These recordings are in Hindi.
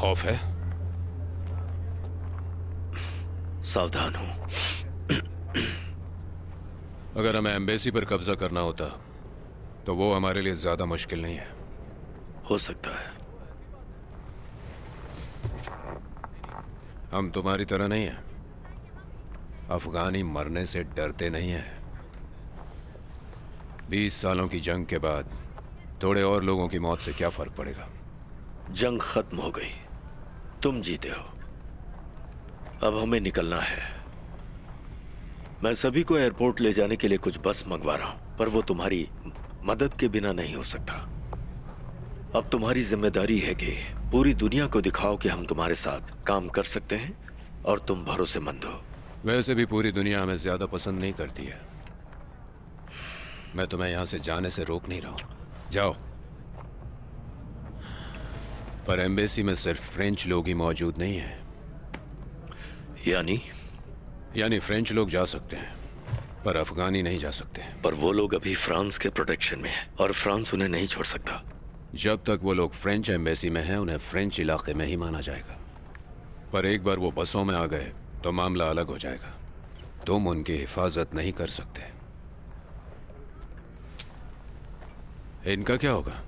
खौफ है? सावधान हूं। अगर हमें एम्बेसी पर कब्जा करना होता तो वो हमारे लिए ज्यादा मुश्किल नहीं है। हो सकता है। हम तुम्हारी तरह नहीं हैं। अफगानी मरने से डरते नहीं हैं। 20 सालों की जंग के बाद थोड़े और लोगों की मौत से क्या फर्क पड़ेगा? जंग खत्म हो गई, तुम जीते हो। अब हमें निकलना है। मैं सभी को एयरपोर्ट ले जाने के लिए कुछ बस मंगवा रहा हूं, पर वो तुम्हारी मदद के बिना नहीं हो सकता। अब तुम्हारी जिम्मेदारी है कि पूरी दुनिया को दिखाओ कि हम तुम्हारे साथ काम कर सकते हैं और तुम भरोसेमंद हो। वैसे भी पूरी दुनिया हमें ज्यादा पसंद नहीं करती है। मैं तुम्हें यहां से जाने से रोक नहीं रहा हूं। जाओ। पर एम्बेसी में सिर्फ फ्रेंच लोग ही मौजूद नहीं हैं। यानी फ्रेंच लोग जा सकते हैं, पर अफगानी नहीं जा सकते। पर वो लोग अभी फ्रांस के प्रोटेक्शन में हैं और फ्रांस उन्हें नहीं छोड़ सकता। जब तक वो लोग फ्रेंच एम्बेसी में हैं, उन्हें फ्रेंच इलाके में ही माना जाएगा। पर एक बार वो बसों में आ गए तो मामला अलग हो जाएगा। तुम उनकी हिफाजत नहीं कर सकते। इनका क्या होगा?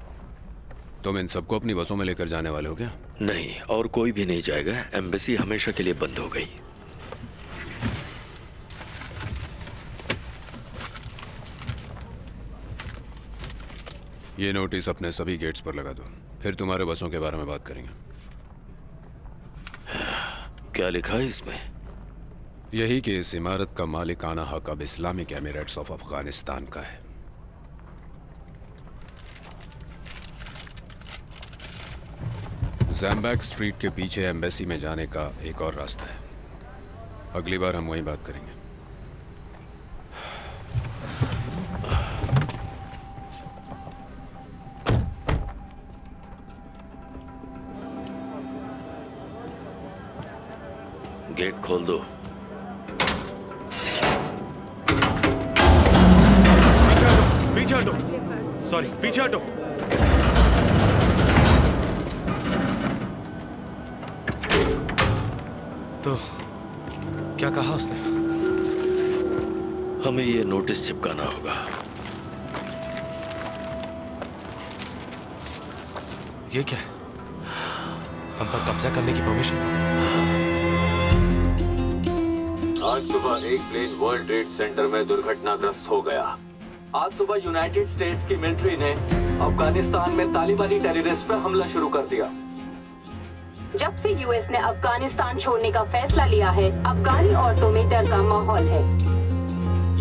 तुम इन सबको अपनी बसों में लेकर जाने वाले हो क्या? नहीं, और कोई भी नहीं जाएगा। एम्बेसी हमेशा के लिए बंद हो गई। ये नोटिस अपने सभी गेट्स पर लगा दो, फिर तुम्हारे बसों के बारे में बात करेंगे। क्या लिखा है इसमें? यही कि इस इमारत का मालिकाना हक अब इस्लामिक एमिरेट्स ऑफ अफगानिस्तान का है। जैम्बैक स्ट्रीट के पीछे एम्बेसी में जाने का एक और रास्ता है। अगली बार हम वहीं बात करेंगे। गेट खोल दो। पीछे हटो। सॉरी, पीछे हटो। तो क्या कहा उसने? हमें ये नोटिस चिपकाना होगा। ये क्या है? हम पर कब्जा करने की परमिशन? आज सुबह एक प्लेन वर्ल्ड ट्रेड सेंटर में दुर्घटनाग्रस्त हो गया। आज सुबह यूनाइटेड स्टेट्स की मिलिट्री ने अफगानिस्तान में तालिबानी टेररिस्ट पर हमला शुरू कर दिया। जब से यूएस ने अफगानिस्तान छोड़ने का फैसला लिया है, अफगानी औरतों में डर का माहौल है।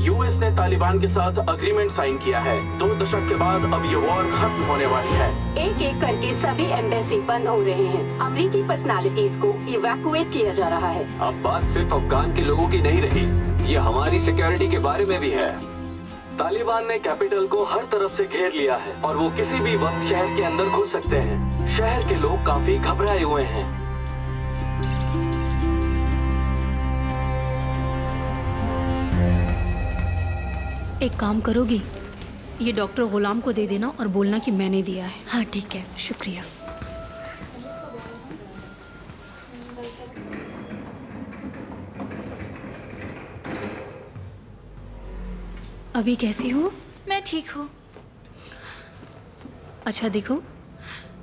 यूएस ने तालिबान के साथ अग्रीमेंट साइन किया है। 2 दशक के बाद अब ये वॉर खत्म होने वाली है। एक एक करके सभी एम्बेसी बंद हो रहे हैं। अमेरिकी पर्सनालिटीज को इवैक्यूएट किया जा रहा है। अब बात सिर्फ अफगान के लोगों की नहीं रही, ये हमारी सिक्योरिटी के बारे में भी है। तालिबान ने कैपिटल को हर तरफ से घेर लिया है और वो किसी भी वक्त शहर के अंदर घुस सकते हैं। शहर के लोग काफी घबराए हुए हैं। एक काम करोगी? ये डॉक्टर गुलाम को दे देना और बोलना कि मैंने दिया है। हाँ ठीक है। शुक्रिया। अभी कैसी हो? मैं ठीक हूँ। अच्छा देखो,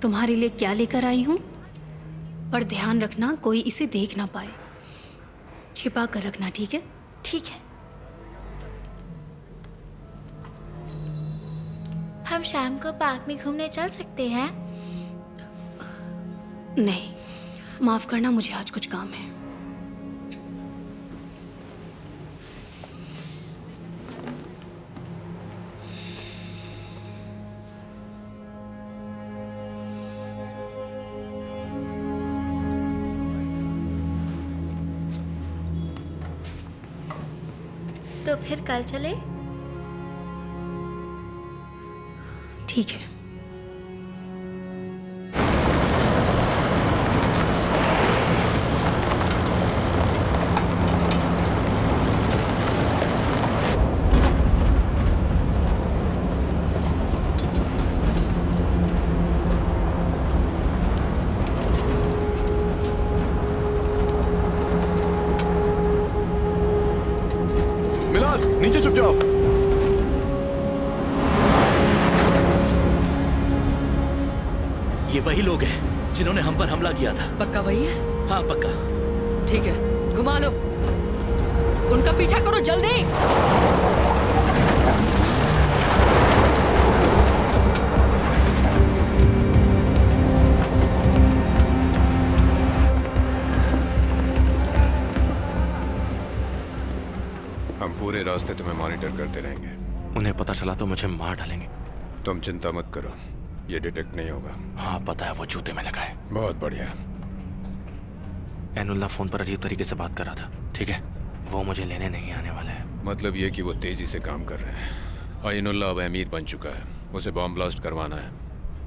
तुम्हारे लिए क्या लेकर आई हूँ, पर ध्यान रखना कोई इसे देख ना पाए। छिपा कर रखना, ठीक है? ठीक है। हम शाम को पार्क में घूमने चल सकते हैं? नहीं, माफ करना, मुझे आज कुछ काम है। तो फिर कल चले? ठीक है। ये वही लोग हैं जिन्होंने हम पर हमला किया था। पक्का वही है? हाँ पक्का। ठीक है, घुमा लो, उनका पीछा करो जल्दी। हम पूरे रास्ते तुम्हें मॉनिटर करते रहेंगे। उन्हें पता चला तो मुझे मार डालेंगे। तुम चिंता मत करो, ये डिटेक्ट नहीं होगा। हाँ पता है, वो जूते में लगा है। बहुत बढ़िया। एनुल्ला फोन पर अजीब तरीके से बात कर रहा था। ठीक है, वो मुझे लेने नहीं आने वाला है। मतलब ये कि वो तेजी से काम कर रहे हैं। आइनुल्लाह अब अमीर बन चुका है, उसे बॉम्ब ब्लास्ट करवाना है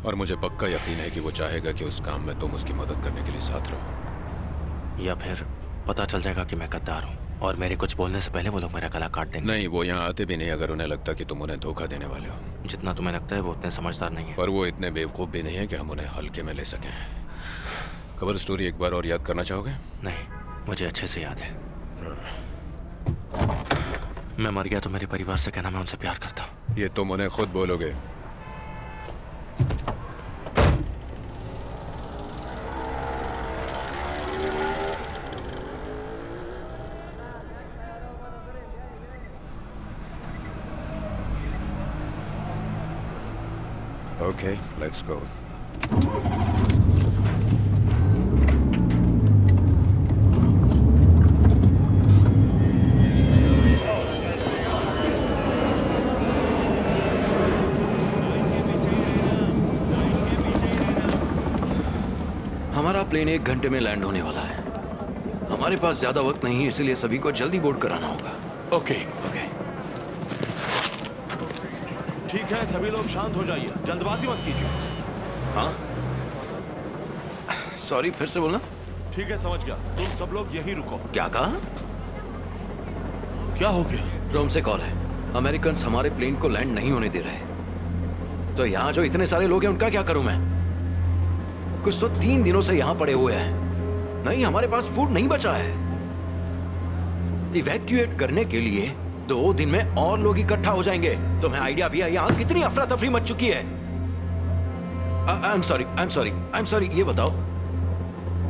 और मुझे पक्का यकीन है कि वो चाहेगा कि उस काम में तुम उसकी मदद करने के लिए साथ रहो। या फिर पता चल जाएगा कि मैं गद्दार हूँ और मेरे कुछ बोलने से पहले वो लोग मेरा गला काट देंगे। नहीं, वो यहाँ आते भी नहीं अगर उन्हें लगता कि तुम उन्हें धोखा देने वाले हो। जितना तुम्हें लगता है वो उतने समझदार नहीं है। पर वो इतने बेवकूफ़ भी नहीं है कि हम उन्हें हल्के में ले सकें। कवर स्टोरी एक बार और याद करना चाहोगे? नहीं, मुझे अच्छे से याद है। मैं मर गया तो मेरे परिवार से कहना मैं उनसे प्यार करता हूँ। ये तुम उन्हें खुद बोलोगे? Okay, let's go. हमारा प्लेन 1 घंटे में लैंड होने वाला है। हमारे पास ज्यादा वक्त नहीं है, इसलिए सभी को जल्दी बोर्ड कराना होगा। ओके। ठीक है, सभी लोग शांत हो जाइए, जल्दबाजी मत कीजिए। हाँ, सॉरी, फिर से बोलना। ठीक है, समझ गया। तुम सब लोग यहीं रुको। क्या कहा? क्या हो गया? रोम से कॉल है। अमेरिकन हमारे प्लेन को लैंड नहीं होने दे रहे। तो यहाँ जो इतने सारे लोग हैं उनका क्या करूं मैं? कुछ तो 3 दिनों से यहाँ पड़े हुए हैं। नहीं, हमारे पास फूड नहीं बचा है। इवैक्यूएट करने के लिए 2 दिन में और लोग इकट्ठा हो जाएंगे। तुम्हें आइडिया भी है यहाँ कितनी अफरा तफरी मच चुकी है? I am sorry. ये बताओ,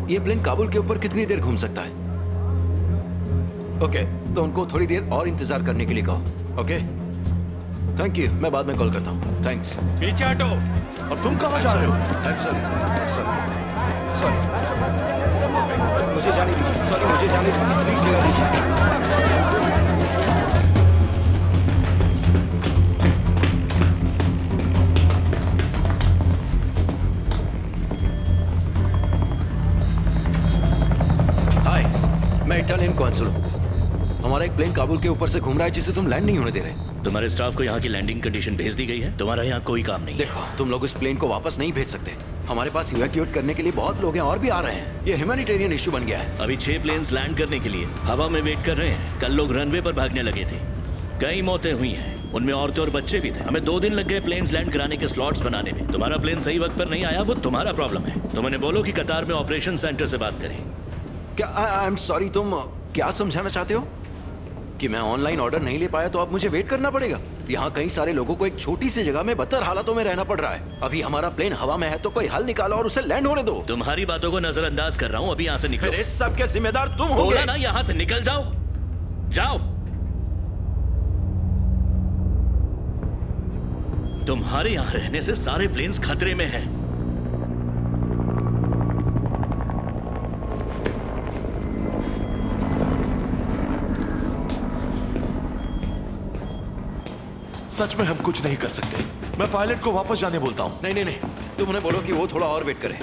ये प्लेन काबुल के ऊपर कितनी देर घूम सकता है? ओके, तो उनको थोड़ी देर और इंतजार करने के लिए कहो। Okay, thank you. मैं बाद में कॉल करता हूँ। थैंक्स। पीछे हटो। और तुम कहाँ जा रहे हो? सॉरी, मुझे जाने दीजिए। प्लीज जगह दीजिए। हाय, मैं इटालियन कॉन्सुल हूँ। हमारा एक प्लेन काबुल के ऊपर से घूम रहा है जिसे तुम लैंड नहीं होने दे रहे। तुम्हारे स्टाफ को यहाँ की लैंडिंग कंडीशन भेज दी गई है। तुम्हारा यहाँ कोई काम नहीं है। देखो, तुम लोग इस प्लेन को वापस नहीं भेज सकते। हमारे पास इवैक्यूएट करने के लिए बहुत लोग हैं और भी आ रहे हैं। ये ह्यूमैनिटेरियन इश्यू बन गया है। अभी 6 प्लेन्स लैंड करने के लिए हवा में वेट कर रहे हैं। कल लोग रनवे पर भागने लगे थे। कई मौतें हुई हैं, उनमें औरतें और बच्चे भी थे। हमें 2 दिन लग गए प्लेन्स लैंड कराने के स्लॉट्स बनाने में। तुम्हारा प्लेन सही वक्त पर नहीं आया, वो तुम्हारा प्रॉब्लम है। तुम उन्हें बोलो कि कतार में ऑपरेशन सेंटर से बात करें। क्या? आई एम सॉरी, तुम क्या समझाना चाहते हो? कि मैं ऑनलाइन ऑर्डर नहीं ले पाया तो अब मुझे वेट करना पड़ेगा? यहाँ कई सारे लोगों को एक छोटी सी जगह में बदतर हालातों में रहना पड़ रहा है। अभी हमारा प्लेन हवा में है तो कोई हल निकालो और उसे लैंड होने दो। तुम्हारी बातों को नजरअंदाज कर रहा हूँ। अभी यहाँ से निकलो। फिर इस सब के जिम्मेदार तुम हो। बोला ना, यहाँ से निकल जाओ। जाओ। तुम्हारे यहाँ रहने से सारे प्लेन्स खतरे में हैं। सच में हम कुछ नहीं कर सकते। मैं पायलट को वापस जाने बोलता हूँ। नहीं, तुम उन्हें बोलो कि वो थोड़ा और वेट करे।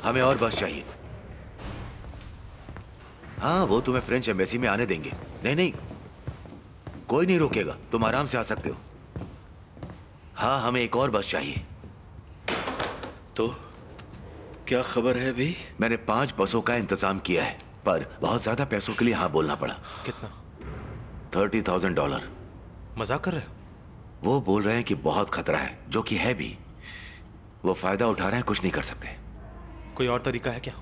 हमें और बस चाहिए। हाँ, वो तुम्हें फ्रेंच एम्बेसी में आने देंगे। नहीं, कोई नहीं रोकेगा। तुम आराम से आ सकते हो। हाँ, हमें एक और बस चाहिए। तो क्या खबर है भी? मैंने 5 बसों का इंतजाम किया है, पर बहुत ज्यादा पैसों के लिए हाँ बोलना पड़ा। कितना? $30,000। मजाक कर रहे हो? वो बोल रहे हैं कि बहुत खतरा है, जो कि है भी। वो फायदा उठा रहे हैं, कुछ नहीं कर सकते। कोई और तरीका है क्या?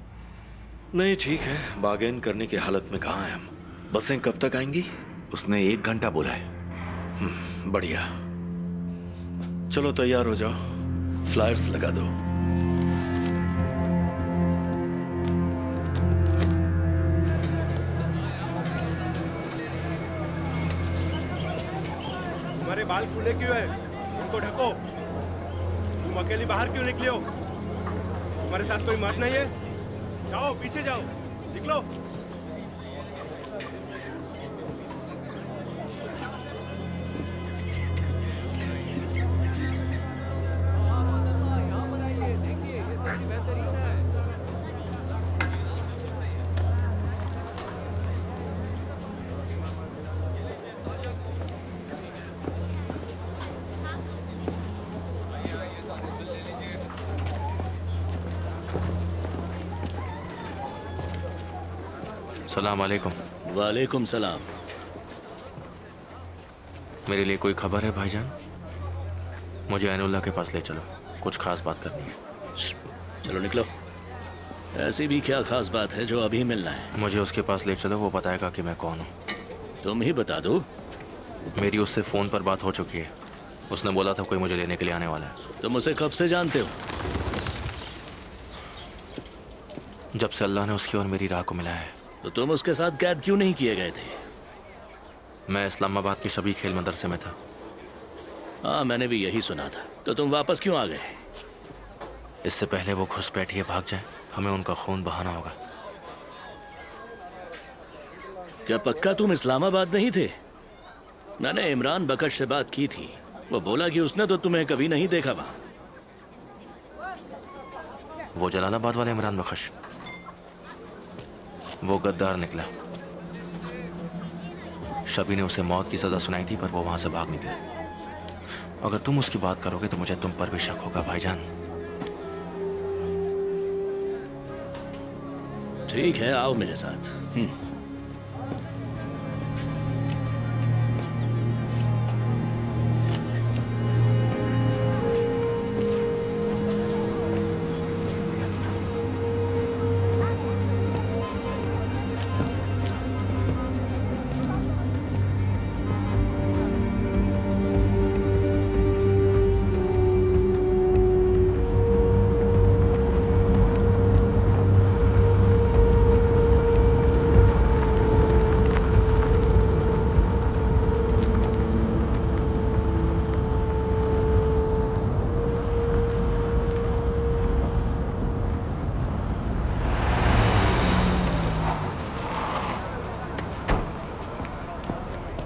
नहीं, ठीक है, बार्गेन करने की हालत में कहाँ हैं हम। बसें कब तक आएंगी? उसने 1 घंटा बोला है। बढ़िया। चलो तैयार हो जाओ, फ्लायर्स लगा दो। तुम्हारे बाल खुले क्यों है? उनको ढको। तुम अकेली बाहर क्यों निकली हो? तुम्हारे साथ कोई मर्द नहीं है? जाओ पीछे जाओ, निकलो। सलाम अलैकुम। वालेकुम सलाम। मेरे लिए कोई खबर है भाईजान? मुझे ऐनुल्लाह के पास ले चलो, कुछ खास बात करनी है। चलो निकलो। ऐसी भी क्या खास बात है जो अभी मिलना है? मुझे उसके पास ले चलो, वो बताएगा कि मैं कौन हूँ। तुम ही बता दो। मेरी उससे फ़ोन पर बात हो चुकी है। उसने बोला था कोई मुझे लेने के लिए आने वाला है। तुम उसे कब से जानते हो? जब से अल्लाह ने उसकी और मेरी राह को मिलाया है। तो तुम उसके साथ कैद क्यों नहीं किए गए थे? मैं इस्लामाबाद के शबी खेल मदरसे में था। हाँ, मैंने भी यही सुना था। तो तुम वापस क्यों आ गए? इससे पहले वो घुसपैठिए भाग जाए, हमें उनका खून बहाना होगा। क्या पक्का तुम इस्लामाबाद में ही थे? मैंने इमरान बकश से बात की थी, वो बोला कि उसने तो तुम्हें कभी नहीं देखा वहां। वो जलालाबाद वाले इमरान बख्श, वो गद्दार निकला। शबी ने उसे मौत की सजा सुनाई थी, पर वो वहां से भाग निकला। अगर तुम उसकी बात करोगे तो मुझे तुम पर भी शक होगा भाईजान। ठीक है, आओ मेरे साथ।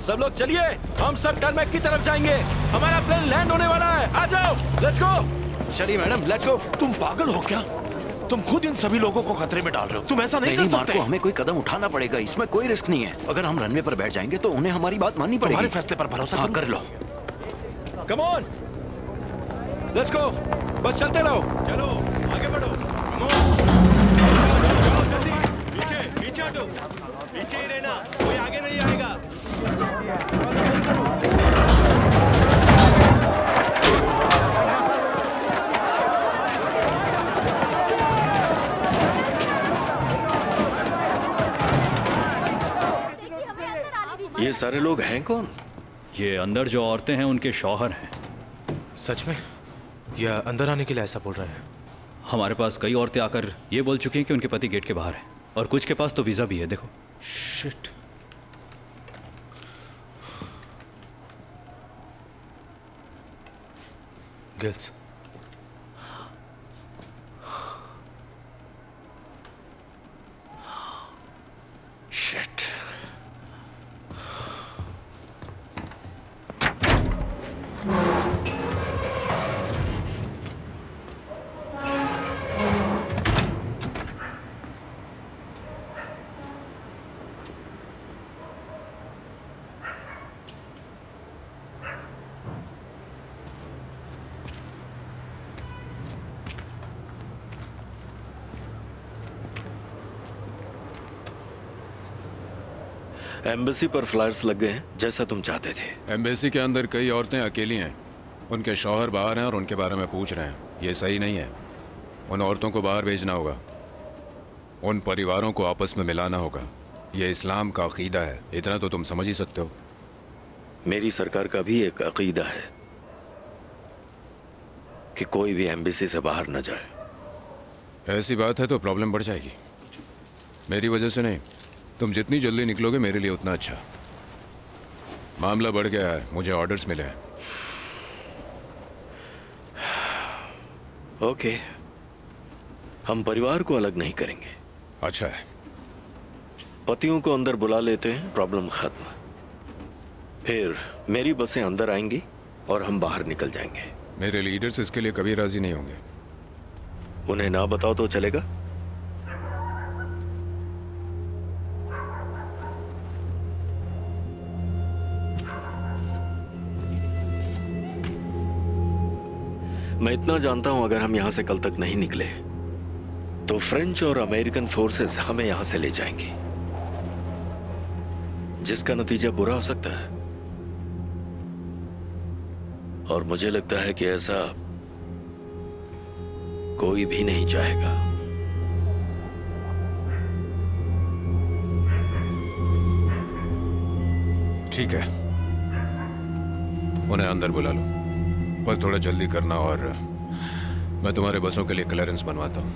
सब लोग चलिए, हम सब टर्मेक की तरफ जाएंगे। हमारा प्लेन लैंड होने वाला है। आ जाओ, लेट्स गो। चलिए मैडम, लेट्स गो। तुम पागल हो क्या? तुम खुद इन सभी लोगों को खतरे में डाल रहे हो। तुम ऐसा नहीं कर सकते। मार्को, हमें कोई कदम उठाना पड़ेगा। इसमें कोई रिस्क नहीं है। अगर हम रनवे पर बैठ जाएंगे तो उन्हें हमारी बात माननी पड़ेगी। तुम्हारे फैसले पर भरोसा हाँ, कर लो। Come on, let's go. बस चलते रहो। चलो आगे बढ़ो। कम ऑन, जाओ जल्दी। पीछे पीछे हटो, पीछे ही रहना, कोई आगे नहीं आएगा। ये सारे लोग हैं कौन? ये अंदर जो औरतें हैं उनके शौहर हैं। सच में? या अंदर आने के लिए ऐसा बोल रहे हैं? हमारे पास कई औरतें आकर ये बोल चुकी हैं कि उनके पति गेट के बाहर हैं, और कुछ के पास तो वीजा भी है। देखो। शिट। Girls, shit. एम्बेसी पर फ्लायर्स लग गए हैं, जैसा तुम चाहते थे। एम्बेसी के अंदर कई औरतें अकेली हैं। उनके शौहर बाहर हैं और उनके बारे में पूछ रहे हैं। ये सही नहीं है। उन औरतों को बाहर भेजना होगा। उन परिवारों को आपस में मिलाना होगा। ये इस्लाम का अकीदा है। इतना तो तुम समझ ही सकते हो। मेरी सरकार का भी एक अकीदा है कि कोई भी एम्बेसी से बाहर न जाए। ऐसी बात है तो प्रॉब्लम बढ़ जाएगी। मेरी वजह से नहीं, तुम जितनी जल्दी निकलोगे मेरे लिए उतना अच्छा। मामला बढ़ गया है, मुझे ऑर्डर्स मिले हैं। ओके, हम परिवार को अलग नहीं करेंगे। अच्छा है। पतियों को अंदर बुला लेते हैं, प्रॉब्लम खत्म। फिर मेरी बसें अंदर आएंगी और हम बाहर निकल जाएंगे। मेरे लीडर्स इसके लिए कभी राजी नहीं होंगे। उन्हें ना बताओ तो चलेगा? मैं इतना जानता हूं, अगर हम यहां से कल तक नहीं निकले तो फ्रेंच और अमेरिकन फोर्सेस हमें यहां से ले जाएंगी, जिसका नतीजा बुरा हो सकता है। और मुझे लगता है कि ऐसा कोई भी नहीं चाहेगा। ठीक है, उन्हें अंदर बुला लो, पर थोड़ा जल्दी करना, और मैं तुम्हारे बसों के लिए क्लियरेंस बनवाता हूं।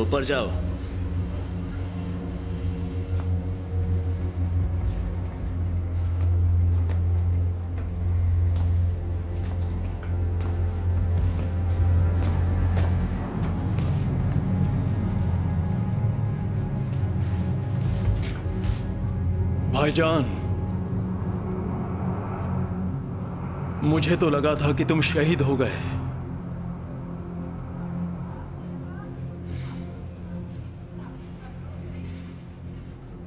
ऊपर जाओ। भाईजान, मुझे तो लगा था कि तुम शहीद हो गए।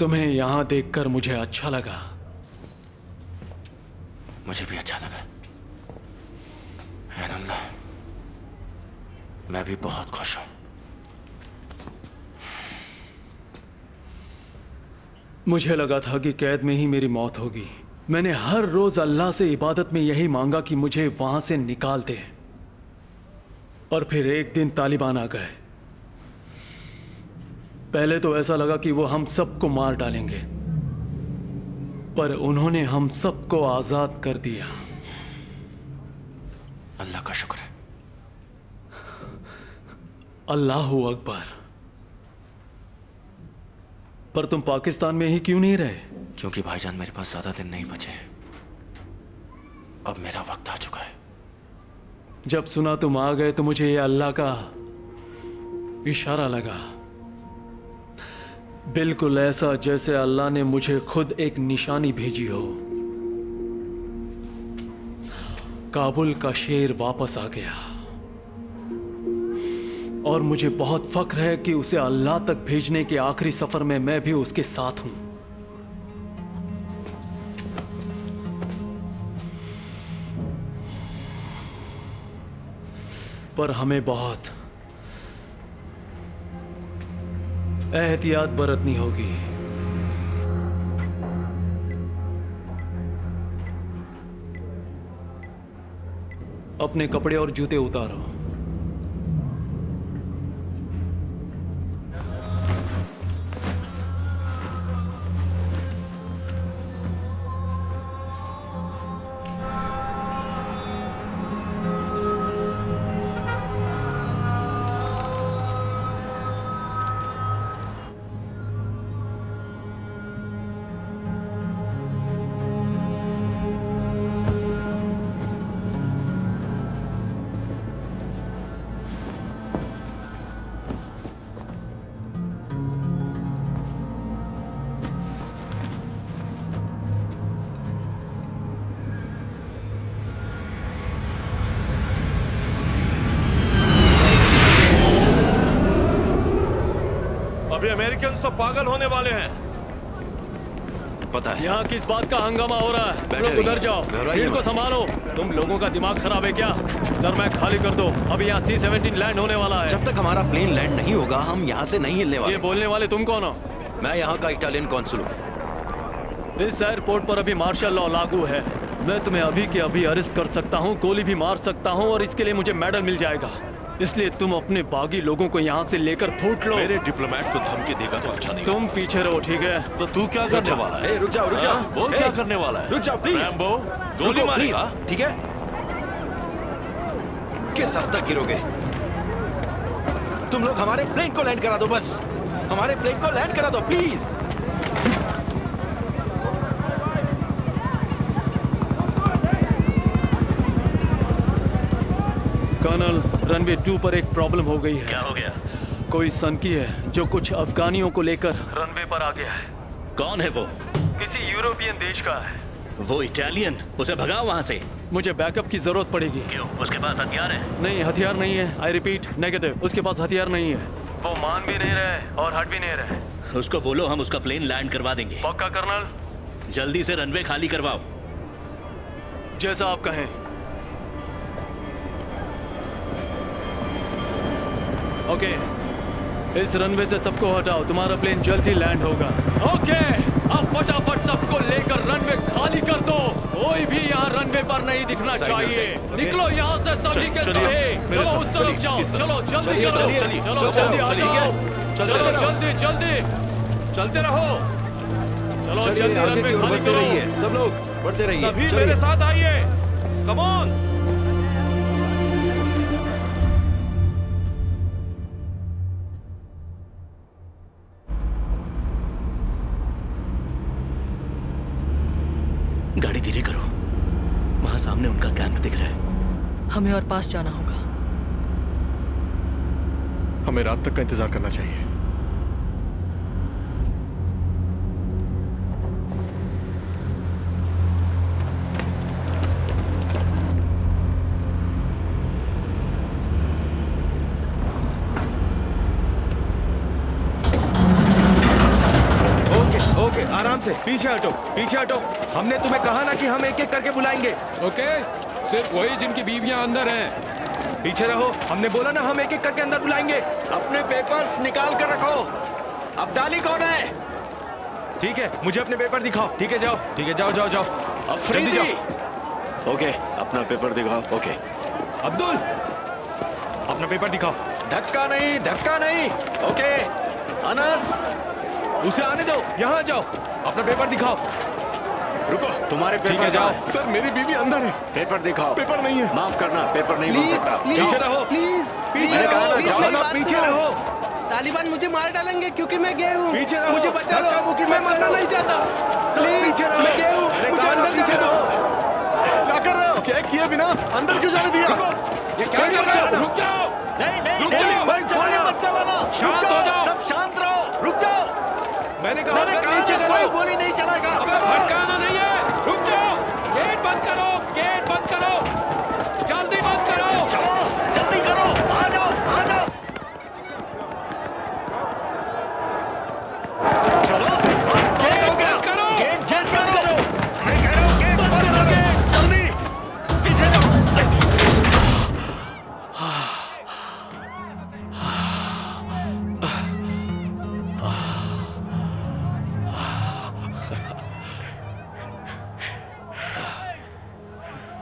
तुम्हें यहां देखकर मुझे अच्छा लगा। मुझे भी अच्छा लगा। अल्लाह, मैं भी बहुत खुश हूं। मुझे लगा था कि कैद में ही मेरी मौत होगी। मैंने हर रोज अल्लाह से इबादत में यही मांगा कि मुझे वहां से निकाल दे। और फिर एक दिन तालिबान आ गए। पहले तो ऐसा लगा कि वो हम सबको मार डालेंगे, पर उन्होंने हम सबको आजाद कर दिया। अल्लाह का शुक्र है। अल्लाहू अकबर। पर तुम पाकिस्तान में ही क्यों नहीं रहे? क्योंकि भाईजान, मेरे पास ज्यादा दिन नहीं बचे। अब मेरा वक्त आ चुका है। जब सुना तुम आ गए तो मुझे ये अल्लाह का इशारा लगा, बिल्कुल ऐसा जैसे अल्लाह ने मुझे खुद एक निशानी भेजी हो। काबुल का शेर वापस आ गया और मुझे बहुत फख्र है कि उसे अल्लाह तक भेजने के आखिरी सफर में मैं भी उसके साथ हूं। पर हमें बहुत एहतियात बरतनी होगी। अपने कपड़े और जूते उतारो। अभी अमेरिकन तो पागल होने वाले हैं। पता है। यहाँ किस बात का हंगामा हो रहा है? लोग उधर जाओ, भीड़ को संभालो। तुम लोगों का दिमाग खराब है क्या? तरमैक खाली कर दो, अभी यहाँ C-17 लैंड होने वाला है। जब तक हमारा प्लेन लैंड नहीं होगा हम यहाँ से नहीं हिलने वाले। ये बोलने वाले तुम कौन हो? मैं यहाँ का इटालियन कॉन्सुल हूँ। इस एयरपोर्ट पर अभी मार्शल लॉ लागू है। मैं तुम्हें अभी के अभी अरेस्ट कर सकता हूँ, गोली भी मार सकता हूँ और इसके लिए मुझे मेडल मिल जाएगा। इसलिए तुम अपने बागी लोगों को यहाँ से लेकर फूट लो। मेरे डिप्लोमेट को धमकी देगा तो अच्छा नहीं। तुम पीछे रहो, ठीक है? तो तू क्या करने वाला है? रुक जाओ, रुक जाओ। बोल क्या करने वाला है? रुक जाओ प्लीज। रैम्बो, गोली मारेगा, ठीक है? किस हद तक गिरोगे? तुम लोग हमारे प्लेन को लैंड करा दो, बस हमारे प्लेन को लैंड करा दो प्लीज। कर्नल, रनवे 2 पर एक प्रॉब्लम हो गई है। क्या हो गया? कोई सनकी है जो कुछ अफगानियों को लेकर रनवे पर आ गया है। कौन है वो? किसी यूरोपियन देश का है। वो इटालियन, उसे भगाओ वहाँ से। मुझे बैकअप की जरूरत पड़ेगी। क्यों? उसके पास हथियार है? नहीं, हथियार नहीं है। I repeat, negative. उसके पास हथियार नहीं है। वो मान भी नहीं रहे और हट भी नहीं रहे। उसको बोलो हम उसका प्लेन लैंड करवा देंगे। पक्का कर्नल? जल्दी से रनवे खाली करवाओ। जैसा आप कहें। ओके, इस रनवे से सबको हटाओ, तुम्हारा प्लेन जल्दी लैंड होगा। ओके, अब फटाफट सबको लेकर रनवे खाली कर दो। कोई भी यहाँ रनवे पर नहीं दिखना चाहिए। निकलो यहाँ से सभी के सभी। चलो उस तरफ जाओ। चलो जल्दी करो। चलो जल्दी आ जाओ। चलो जल्दी जल्दी चलते रहो। चलो जल्दी रनवे खाली करो। सब लोग बढ़ते रहिए। सभी मेरे साथ आइए। Come on. गाड़ी धीरे करो, वहां सामने उनका कैंप दिख रहा है। हमें और पास जाना होगा। हमें रात तक का इंतजार करना चाहिए। ओके, आराम से। पीछे हटो, पीछे हटो। हमने तुम्हें कहा ना कि हम एक एक करके बुलाएंगे। ओके, सिर्फ वही जिनकी बीवियां अंदर हैं। पीछे रहो। हमने बोला ना हम एक एक करके अंदर बुलाएंगे। अपने पेपर्स निकाल कर रखो। अब्दाली कौन है? ठीक है, मुझे अपने पेपर दिखाओ। ठीक है, जाओ। ठीक है, जाओ जाओ जाओ। अफरीदी। जल्दी जाओ। ओके, अपना पेपर दिखाओ। ओके। अब्दुल, अपना पेपर दिखाओ। धक्का नहीं, धक्का नहीं। ओके। अनस, उसे आने दो। यहाँ जाओ, अपना पेपर दिखाओ। रुको, तुम्हारे पेपर। ठीक है, जाओ। सर, मेरी बीवी अंदर है। पेपर दिखाओ। पेपर नहीं है। माफ करना, पेपर नहीं बन सकता। पीछे रहो, प्लीज। पीछे रहो, पीछे रहो। तालिबान मुझे मार डालेंगे क्योंकि मैं गे हूँ। पीछे रहो। मुझे बचा लो, कि मैं मरना नहीं चाहता। प्लीज, पीछे रहो। मैं गे हूँ। मुझे अंदर पीछे रहो। क्या कर रहे हो? चेक किए बिना अंदर क्यों जाने दिया? ये क्या कर रहे हो? रुक जाओ। नहीं नहीं, रुक जाओ। गोली मत चलाना। शांत हो जाओ। सब शांत रहो। रुक जाओ। मैंने कहा नीचे कोई गोली नहीं चलाएगा। भटकाना नहीं है। रुक जाओ। गेट बंद करो, गेट बंद करो। जल्दी बंद करो। चलो, जल्दी करो। आ जाओ, आ जाओ। चलो, बस गेट बंद करो। गेट बंद करो। मैं कह रहा हूँ गेट बंद करो। जल्दी पीछे जाओ।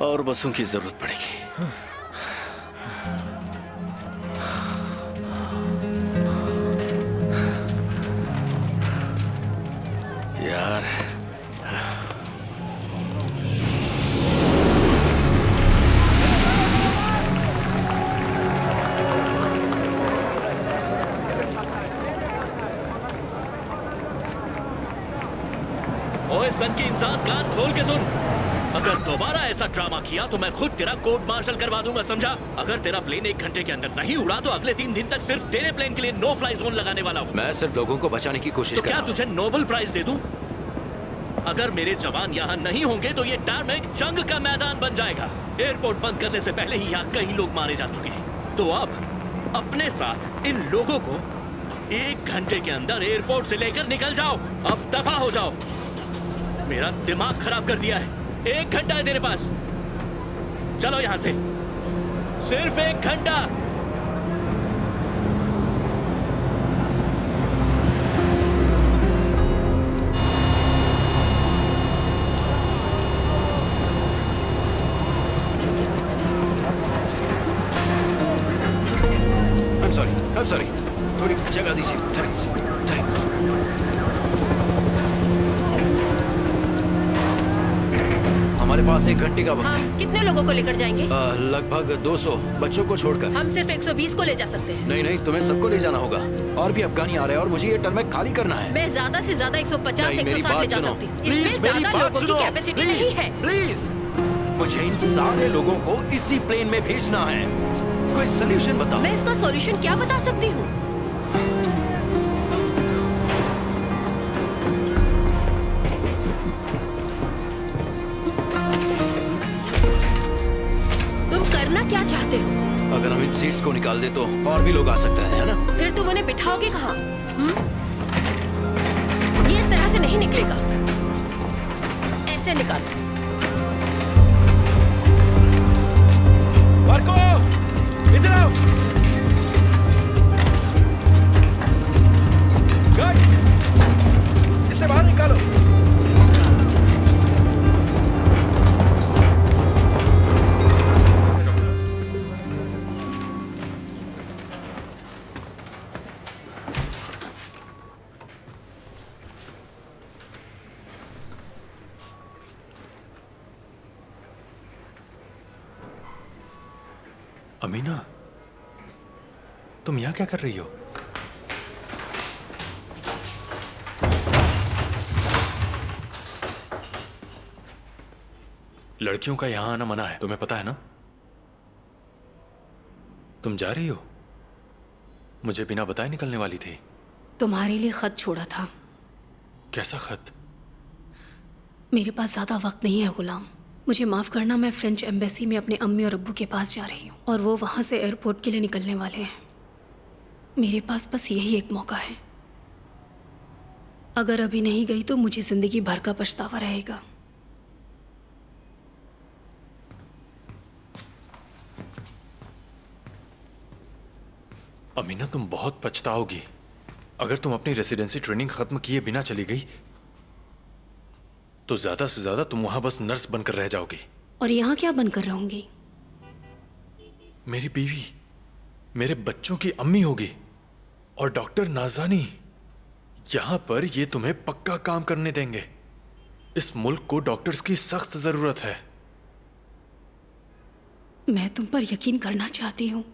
और बसों की जरूरत पड़ेगी। यार, ओए सन की इंसान, कान खोल के सुन। अगर दोबारा ऐसा ड्रामा किया तो मैं खुद तेरा कोर्ट मार्शल करवा दूंगा, समझा? अगर तेरा प्लेन 1 घंटे के अंदर नहीं उड़ा तो अगले 3 दिन तक सिर्फ तेरे प्लेन के लिए नो फ्लाई जोन लगाने वाला हूँ। मैं सिर्फ लोगों को बचाने की कोशिश तो कर क्या रहा हूं। तुझे नोबेल प्राइज दे दूं? अगर मेरे जवान यहाँ नहीं होंगे तो ये टारमेक जंग का मैदान बन जाएगा। एयरपोर्ट बंद करने से पहले ही यहाँ कई लोग मारे जा चुके हैं। तो अब अपने साथ इन लोगों को 1 घंटे के अंदर एयरपोर्ट से लेकर निकल जाओ। अब दफा हो जाओ। मेरा दिमाग खराब कर दिया है। 1 घंटा है तेरे पास। चलो यहाँ से, सिर्फ 1 घंटा। हमारे पास 1 घंटे का वक्त है। कितने लोगों को लेकर जाएंगे? लगभग 200 बच्चों को छोड़कर। हम सिर्फ 120 को ले जा सकते हैं। नहीं, तुम्हें सबको ले जाना होगा। और भी अफगानी आ रहे हैं और मुझे ये टर्मेक खाली करना है। मैं ज्यादा से ज्यादा 150 नहीं, मेरी 160 ले जा बात सकती हूँ। सुनो। इसमें मेरी ज्यादा बात लोगों की सुनो। कैपेसिटी नहीं है। प्लीज, मुझे इन सारे लोगों को इसी प्लेन में भेजना है। कोई सोल्यूशन बताओ। मैं इसका सॉल्यूशन क्या बता सकती हूँ? तुम करना क्या चाहते हो? अगर हम इन सीट्स को निकाल दे तो और भी लोग आ सकते हैं, है ना? फिर तुम उन्हें बिठाओगे कहाँ? ये इस तरह से नहीं निकलेगा। ऐसे निकालो। मार्को, इधर आओ। गार्ड, इसे बाहर निकालो। अमीना, तुम यहाँ क्या कर रही हो? लड़कियों का यहाँ आना मना है, तुम्हें पता है ना? तुम जा रही हो? मुझे बिना बताए निकलने वाली थी। तुम्हारे लिए खत छोड़ा था। कैसा खत? मेरे पास ज्यादा वक्त नहीं है गुलाम। मुझे माफ करना, मैं फ्रेंच एम्बेसी में अपने अम्मी और अब्बू के पास जा रही हूँ और वो वहाँ से एयरपोर्ट के लिए निकलने वाले हैं। मेरे पास बस यही एक मौका है। अगर अभी नहीं गई तो मुझे जिंदगी भर का पछतावा रहेगा। अमीना, तुम बहुत पछताओगी। अगर तुम अपनी रेसिडेंसी ट्रेनिंग खत्म किए बिना चली गई तो ज्यादा से ज्यादा तुम वहां बस नर्स बनकर रह जाओगी। और यहाँ क्या बनकर रहूंगी? मेरी बीवी, मेरे बच्चों की अम्मी होगी। और डॉक्टर नाज़ानी, यहां पर ये तुम्हें पक्का काम करने देंगे। इस मुल्क को डॉक्टर्स की सख्त जरूरत है। मैं तुम पर यकीन करना चाहती हूँ,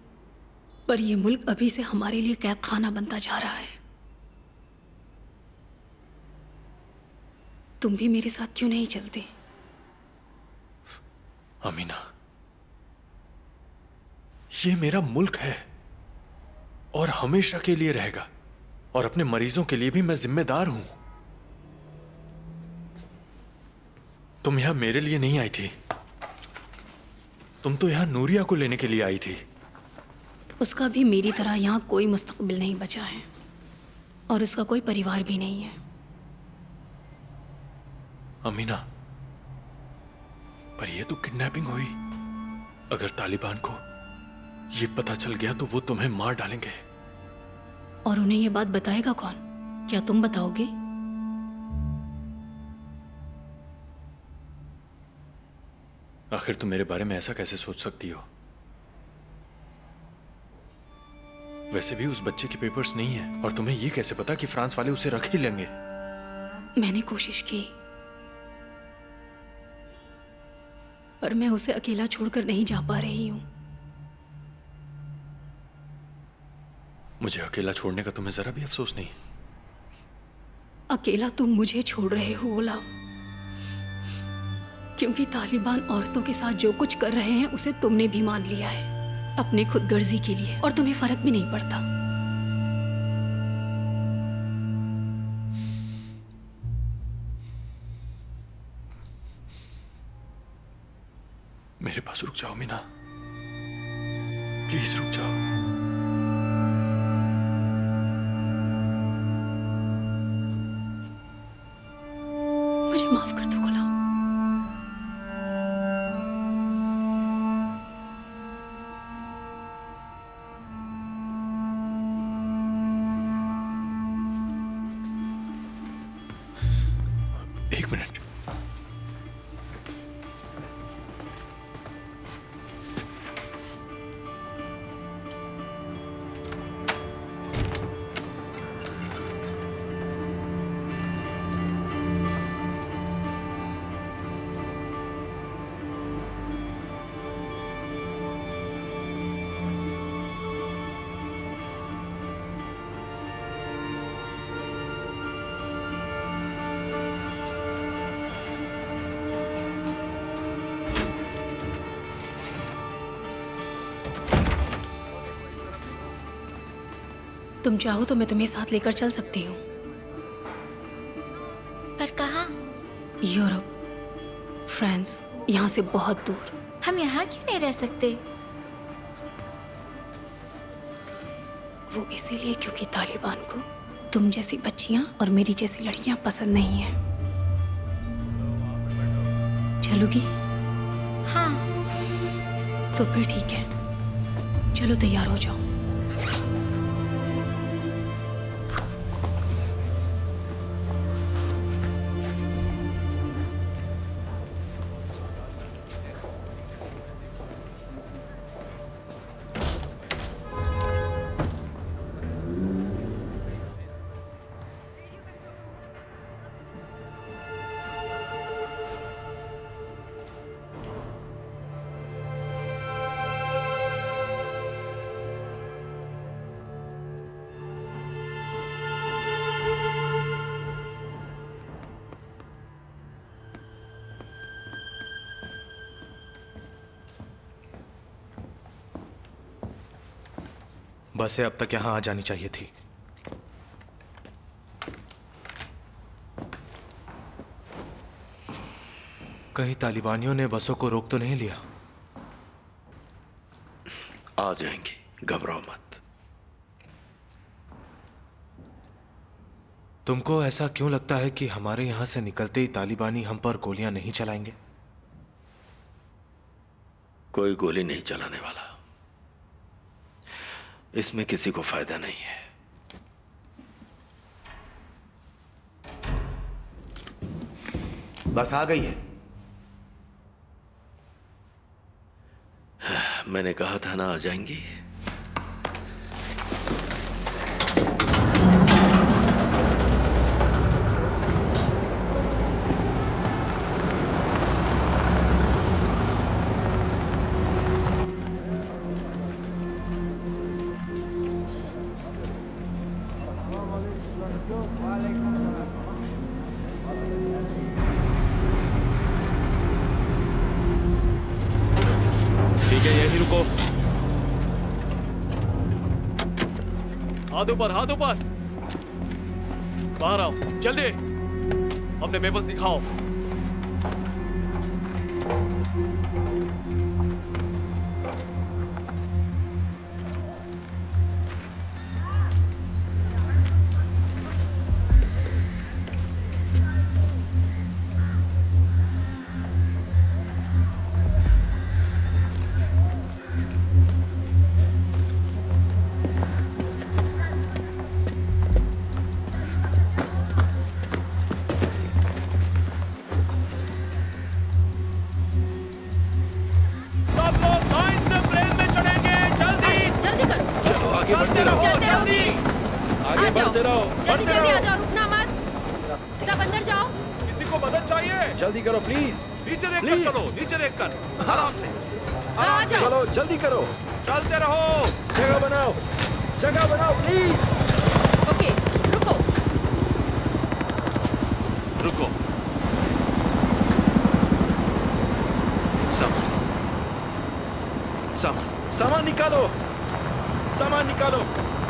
पर यह मुल्क अभी से हमारे लिए कैद खाना बनता जा रहा है। तुम भी मेरे साथ क्यों नहीं चलते? अमीना, ये मेरा मुल्क है और हमेशा के लिए रहेगा। और अपने मरीजों के लिए भी मैं जिम्मेदार हूं। तुम यहां मेरे लिए नहीं आई थी, तुम तो यहां नूरिया को लेने के लिए आई थी। उसका भी मेरी तरह यहाँ कोई मुस्तकबिल नहीं बचा है और उसका कोई परिवार भी नहीं है। अमीना, पर यह तो किडनैपिंग हुई। अगर तालिबान को यह पता चल गया तो वो तुम्हें मार डालेंगे। और उन्हें यह बात बताएगा कौन? क्या तुम बताओगे? आखिर तुम मेरे बारे में ऐसा कैसे सोच सकती हो? वैसे भी उस बच्चे के पेपर्स नहीं है और तुम्हें यह कैसे पता कि फ्रांस वाले उसे रख ही लेंगे? मैंने कोशिश की, पर मैं उसे अकेला छोड़कर नहीं जा पा रही हूं। मुझे अकेला छोड़ने का तुम्हें जरा भी अफसोस नहीं? अकेला तुम मुझे छोड़ रहे हो गुलाम, क्योंकि तालिबान औरतों के साथ जो कुछ कर रहे हैं उसे तुमने भी मान लिया है अपनी खुदगर्जी के लिए, और तुम्हें फर्क भी नहीं पड़ता। मेरे पास रुक जाओ मीना, प्लीज रुक जाओ। मुझे माफ कर दो गुलाम। एक मिनट। तुम चाहो तो मैं तुम्हें साथ लेकर चल सकती हूँ। पर कहाँ? यूरोप, फ्रांस, यहाँ से बहुत दूर। हम यहाँ क्यों नहीं रह सकते? वो इसीलिए क्योंकि तालिबान को तुम जैसी बच्चियाँ और मेरी जैसी लड़कियाँ पसंद नहीं हैं। चलोगी? हाँ। तो फिर ठीक है, चलो तैयार हो जाओ। बसें अब तक यहां आ जानी चाहिए थी। कहीं तालिबानियों ने बसों को रोक तो नहीं लिया? आ जाएंगी, घबराओ मत। तुमको ऐसा क्यों लगता है कि हमारे यहां से निकलते ही तालिबानी हम पर गोलियां नहीं चलाएंगे? कोई गोली नहीं चलाने वाला। इसमें किसी को फायदा नहीं है। बस आ गई है। मैंने कहा था ना, आ जाएंगी। ठीक है, यहीं रुको। हाथ ऊपर, हाथ ऊपर। बाहर आओ, जल्दी। अपने पेपर्स दिखाओ। बढ़ते रहो, जल्दी जल्दी आ जाओ, रुकना मत। सब अंदर जाओ। किसी को मदद चाहिए? जल्दी करो प्लीज। नीचे देखकर चलो, नीचे देखकर आराम से। आ जाओ। चलो जल्दी करो, चलते रहो। जगह बनाओ प्लीज। ओके, रुको। रुको। सामान निकालो।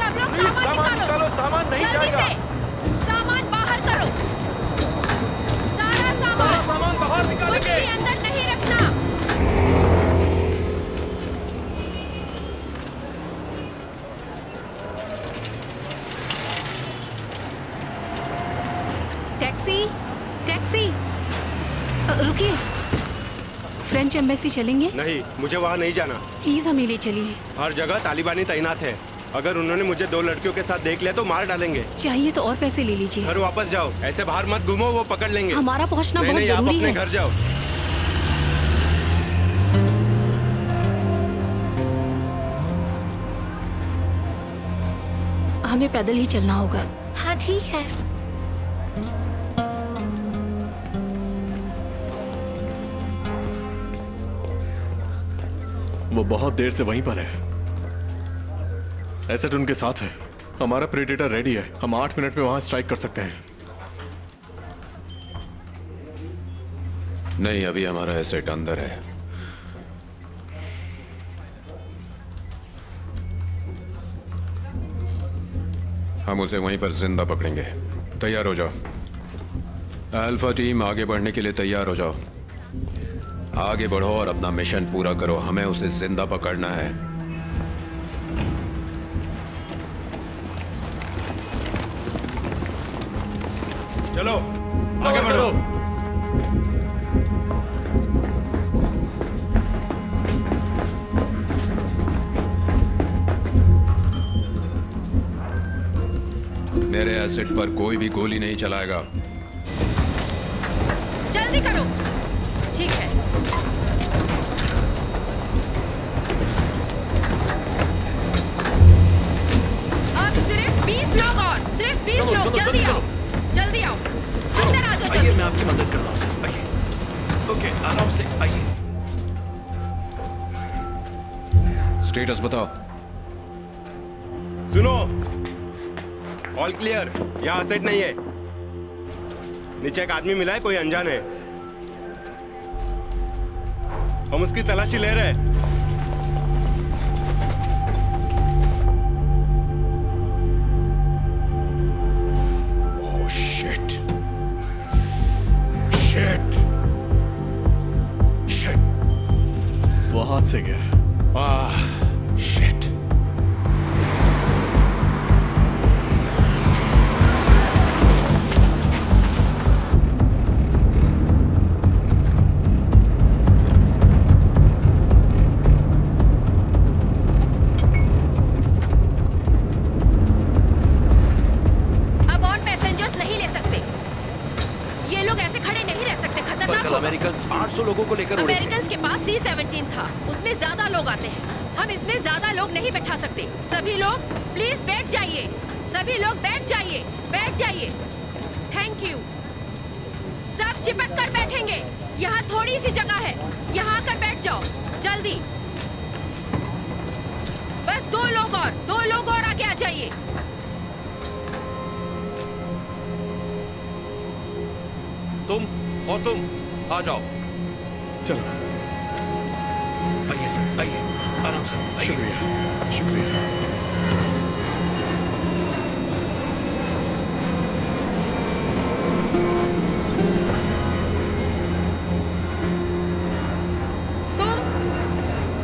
सब लोग प्लीज सामान निकालो, सामान नहीं जल्दी जाएगा। से। सामान बाहर करो। सारा सामान बाहर निकालेंगे। कुछ भी अंदर नहीं रखना। टैक्सी। रुकिए, फ्रेंच एम्बेसी चलेंगे? नहीं, मुझे वहाँ नहीं जाना। प्लीज हमें ले चलिए। हर जगह तालिबानी तैनात है। अगर उन्होंने मुझे 2 लड़कियों के साथ देख लिया तो मार डालेंगे। चाहिए तो और पैसे ले लीजिए। घर वापस जाओ, ऐसे बाहर मत घूमो, वो पकड़ लेंगे। हमारा पहुंचना बहुत नहीं, जरूरी आप अपने है। घर जाओ। हमें पैदल ही चलना होगा। हाँ ठीक है। वो बहुत देर से वहीं पर है। एसेट उनके साथ है। हमारा प्रेडेटर रेडी है। हम 8 मिनट में वहां स्ट्राइक कर सकते हैं। नहीं, अभी हमारा एसेट अंदर है। हम उसे वहीं पर जिंदा पकड़ेंगे। तैयार हो जाओ। अल्फा टीम आगे बढ़ने के लिए तैयार हो जाओ। आगे बढ़ो और अपना मिशन पूरा करो। हमें उसे जिंदा पकड़ना है। चलो आगे बढ़ो। मेरे एसेट पर कोई भी गोली नहीं चलाएगा। जल्दी करो। ठीक है। अब सिर्फ 20 लोग और, सिर्फ 20 लोग। जल्दी आओ, जल्दी आओ, अंदर आ जाओ। आइए, मैं आपकी मदद कर रहा हूँ सर। आइए। ओके, आराम से आइए। स्टेटस बताओ। सुनो, ऑल क्लियर। यहाँ सेट नहीं है। नीचे एक आदमी मिला है, कोई अनजान है। हम उसकी तलाशी ले रहे हैं। Oh shit, shit, shit. वो हाथ से गया। आह, शिट। अब और पैसेंजर्स नहीं ले सकते। ये लोग ऐसे खड़े नहीं रह सकते, खतरनाक होगा। अमेरिकन 800 लोगों को लेकर उड़े थे। अमेरिकन के पास C-17 था, उसमें ज्यादा लोग आते हैं। हम इसमें ज्यादा लोग नहीं बैठा सकते। सभी लोग प्लीज बैठ जाइए। सभी लोग बैठ जाइए, बैठ जाइए। Thank you. सब चिपक कर बैठेंगे। यहाँ थोड़ी सी जगह है, यहाँ आकर बैठ जाओ जल्दी। बस दो लोग और आगे आ जाइए। तुम और तुम आ जाओ। चलो। आइए सर, आइए, आराम से आइए। शुक्रिया, शुक्रिया।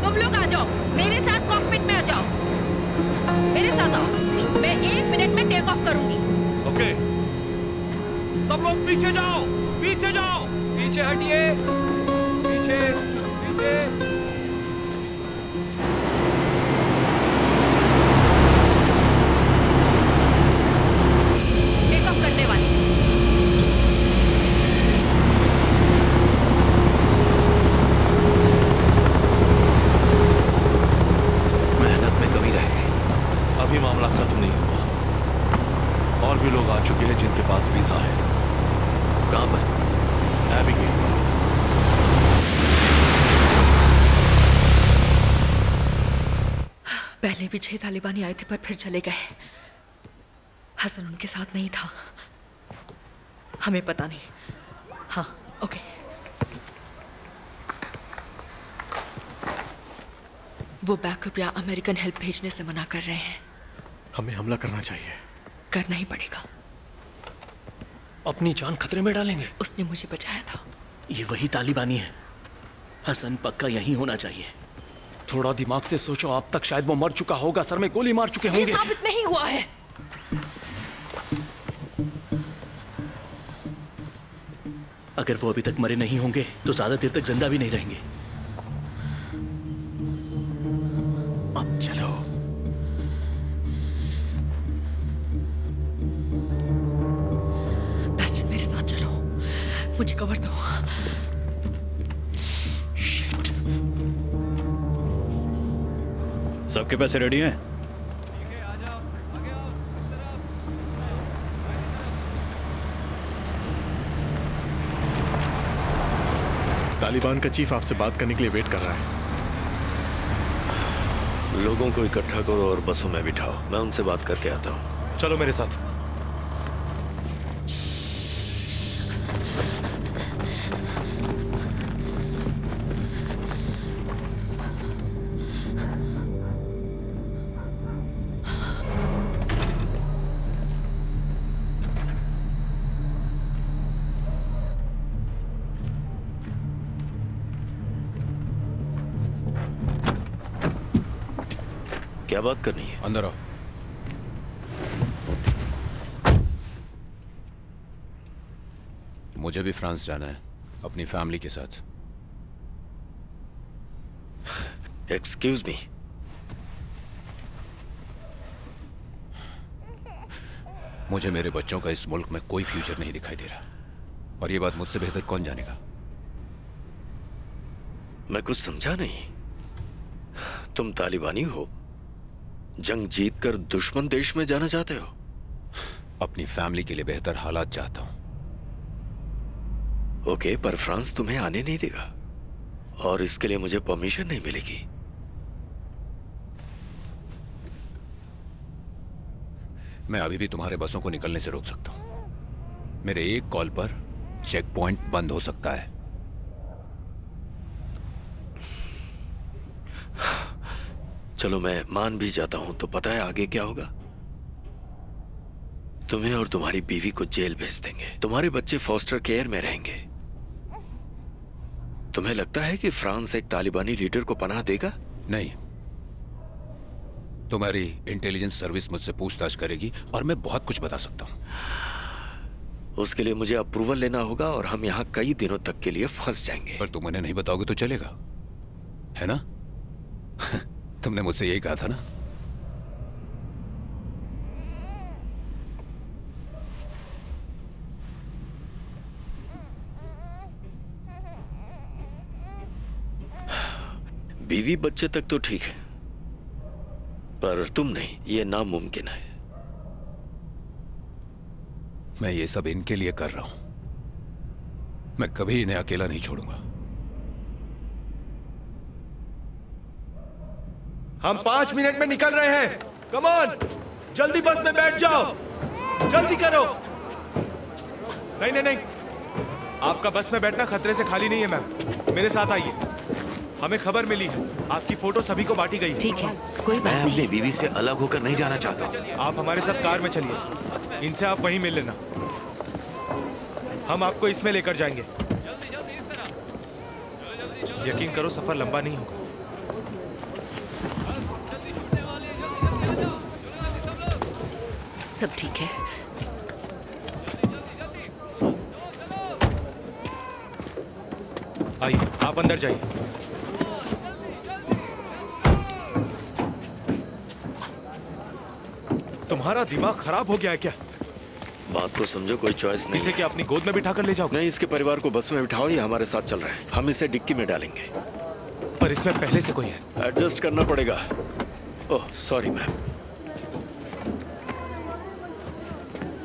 तुम लोग आ जाओ, मेरे साथ कॉकपिट में आ जाओ। मेरे साथ आओ। मैं 1 मिनट में टेक ऑफ करूंगी। ओके। सब लोग पीछे जाओ, पीछे जाओ। पीछे हटिए, पीछे पीछे। टेक ऑफ करने वाले। मेहनत में कमी रह गई। अभी मामला खत्म नहीं हुआ। और भी लोग आ चुके हैं जिनके पास वीजा है। कहां पर? एबी गेट पर। पहले भी 6 तालिबानी आए थे पर फिर चले गए। हसन उनके साथ नहीं था। हमें पता नहीं। हाँ, ओके। वो बैकअप या अमेरिकन हेल्प भेजने से मना कर रहे हैं। हमें हमला करना चाहिए। करना ही पड़ेगा। अपनी जान खतरे में डालेंगे। उसने मुझे बचाया था। ये वही तालिबानी है। हसन पक्का यहीं होना चाहिए। थोड़ा दिमाग से सोचो, अब तक शायद वो मर चुका होगा। सर में गोली मार चुके होंगे। ये साबित नहीं हुआ है। अगर वो अभी तक मरे नहीं होंगे तो ज्यादा देर तक जिंदा भी नहीं रहेंगे। अब चलो। बेस्टन मेरे साथ चलो, मुझे कवर दो। सबके पैसे रेडी हैं? तालिबान का चीफ आपसे बात करने के लिए वेट कर रहा है। लोगों को इकट्ठा करो और बसों में बिठाओ। मैं उनसे बात करके आता हूँ। चलो मेरे साथ। क्या बात करनी है? अंदर आओ। मुझे भी फ्रांस जाना है अपनी फैमिली के साथ। Excuse me. मुझे मेरे बच्चों का इस मुल्क में कोई फ्यूचर नहीं दिखाई दे रहा, और ये बात मुझसे बेहतर कौन जानेगा? मैं कुछ समझा नहीं। तुम तालिबानी हो, जंग जीतकर दुश्मन देश में जाना चाहते हो? अपनी फैमिली के लिए बेहतर हालात चाहता हूं। ओके, पर फ्रांस तुम्हें आने नहीं देगा, और इसके लिए मुझे परमिशन नहीं मिलेगी। मैं अभी भी तुम्हारे बसों को निकलने से रोक सकता हूं। मेरे एक कॉल पर चेक पॉइंट बंद हो सकता है। चलो मैं मान भी जाता हूं, तो पता है आगे क्या होगा? तुम्हें और तुम्हारी बीवी को जेल भेज देंगे। तुम्हारे बच्चे फॉस्टर केयर में रहेंगे। तुम्हें लगता है कि फ्रांस एक तालिबानी लीडर को पनाह देगा? नहीं। तुम्हारी इंटेलिजेंस सर्विस मुझसे पूछताछ करेगी और मैं बहुत कुछ बता सकता हूं। उसके लिए मुझे अप्रूवल लेना होगा, और हम यहाँ कई दिनों तक के लिए फंस जाएंगे। पर तुम उन्हें नहीं बताओगे तो चलेगा, है ना? तुमने मुझसे यही कहा था ना? बीवी बच्चे तक तो ठीक है, पर तुम नहीं, ये नामुमकिन है। मैं ये सब इनके लिए कर रहा हूं। मैं कभी इन्हें अकेला नहीं छोड़ूंगा। हम 5 मिनट में निकल रहे हैं। कम ऑन, जल्दी बस में बैठ जाओ, जल्दी करो। नहीं नहीं नहीं, आपका बस में बैठना खतरे से खाली नहीं है मैम। मेरे साथ आइए। हमें खबर मिली है, आपकी फोटो सभी को बांटी गई है। ठीक है, कोई बात मैं नहीं। अपनी बीवी से अलग होकर नहीं जाना चाहता। आप हमारे साथ कार में चलिए, इनसे आप वहीं मिल लेना। हम आपको इसमें लेकर जाएंगे। यकीन करो, सफर लंबा नहीं होगा। सब ठीक है। आइए, आप अंदर जाइए। तुम्हारा दिमाग खराब हो गया है क्या? बात को समझो, कोई चॉइस नहीं इसे क्या अपनी गोद में बिठाकर ले जाओ? नहीं, इसके परिवार को बस में बिठाओ, ये हमारे साथ चल रहा है। हम इसे डिक्की में डालेंगे। पर इसमें पहले से कोई है। एडजस्ट करना पड़ेगा। Oh sorry ma'am.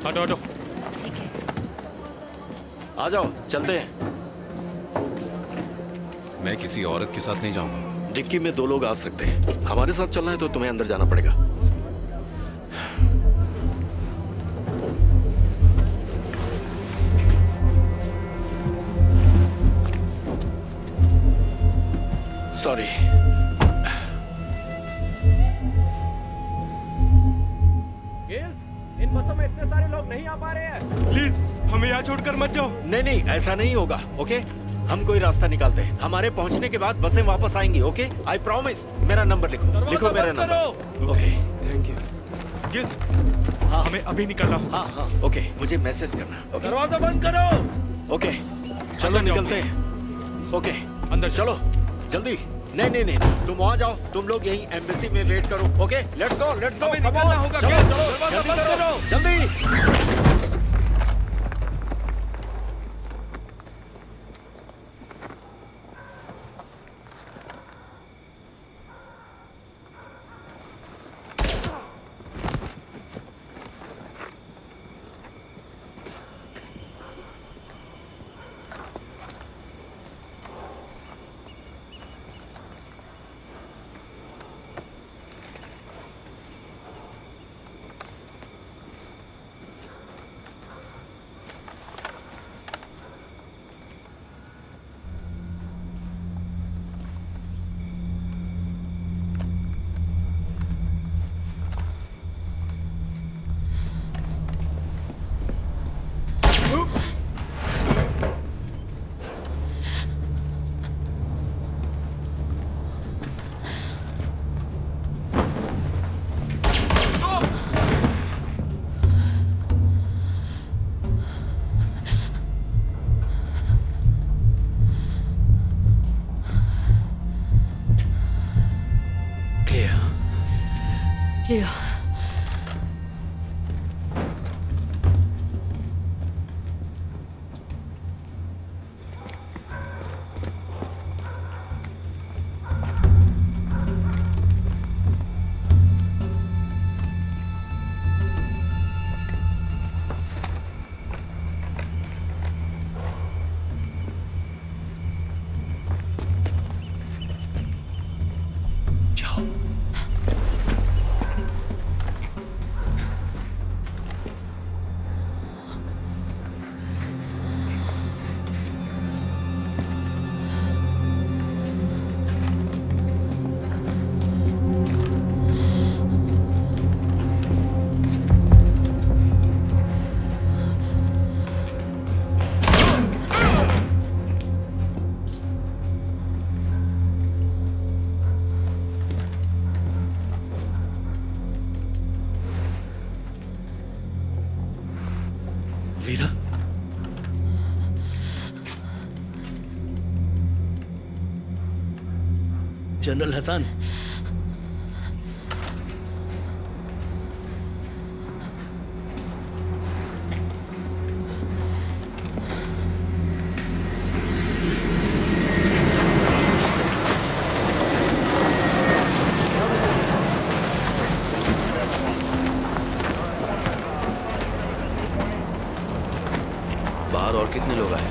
हटो हटो। आ जाओ, चलते हैं। मैं किसी औरत के साथ नहीं जाऊंगा। डिक्की में 2 लोग आ सकते हैं। हमारे साथ चलना है तो तुम्हें अंदर जाना पड़ेगा। सॉरी। इन बसों में इतने सारे लोग नहीं आ पा रहे हैं। प्लीज हमें यहाँ छोड़कर मत जाओ। नहीं नहीं, ऐसा नहीं होगा। ओके, हम कोई रास्ता निकालते हैं। हमारे पहुंचने के बाद बसें वापस आएंगी। Okay, I promise. मेरा नंबर लिखो, लिखो मेरा number. Okay, thank you. Gills, हाँ हमें अभी निकलना होगा। हाँ हाँ, ओके, मुझे मैसेज करना। ओके, दरवाजा बंद करो। ओके, चलो निकलते हैं। ओके, अंदर चलो जल्दी। नहीं नहीं नहीं, तुम वहां जाओ, तुम लोग यहीं एम्बेसी में वेट करो। Okay, let's go let's go. निकलना होगा। चलो दरवाजा बंद करो, जल्दी। लिया। वीरा, जनरल हसन, बाहर और कितने लोग आए?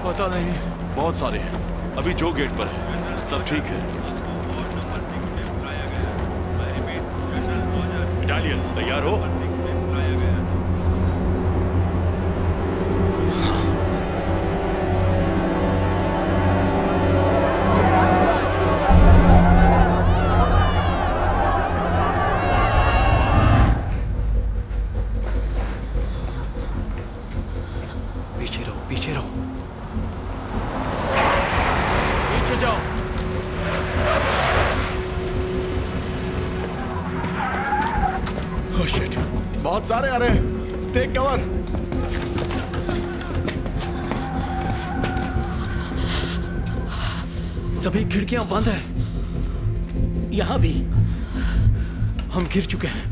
पता नहीं, बहुत सारे हैं। अभी जो गेट पर है सब ठीक है। इटालियंस तैयार हो? पीछे रहो, पीछे रहो, पीछे जाओ। ओह शिट, बहुत सारे आ रहे हैं। Take cover. सभी खिड़कियां बंद हैं। यहां भी हम गिर चुके हैं।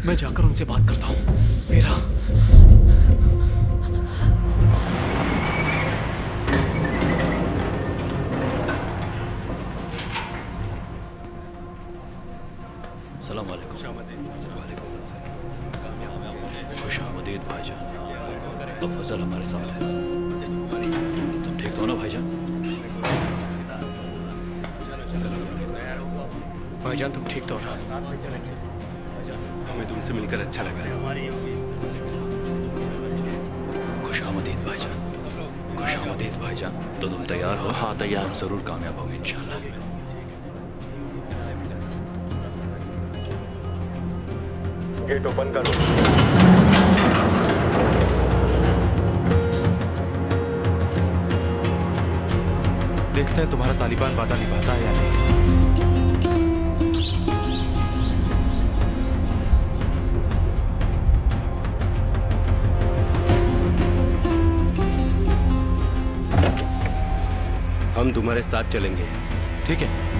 मैं जाकर उनसे बात करता हूं। मेरा सलाम वालेकुम। खुशामदीद भाईजान। तो फजल हमारे साथ है। तुम ठीक हो ना भाईजान? भाईजान तुम ठीक तो हो ना? हमें तुमसे मिलकर अच्छा लगा। खुशामदीद भाईजान। खुशामदीद भाईजान। तो तुम तैयार हो? हाँ तैयार। हम जरूर कामयाब होंगे इंशाल्लाह। गेट ओपन करो। देखते हैं तुम्हारा तालिबान वादा निभाता है या नहीं। हम तुम्हारे साथ चलेंगे। ठीक है।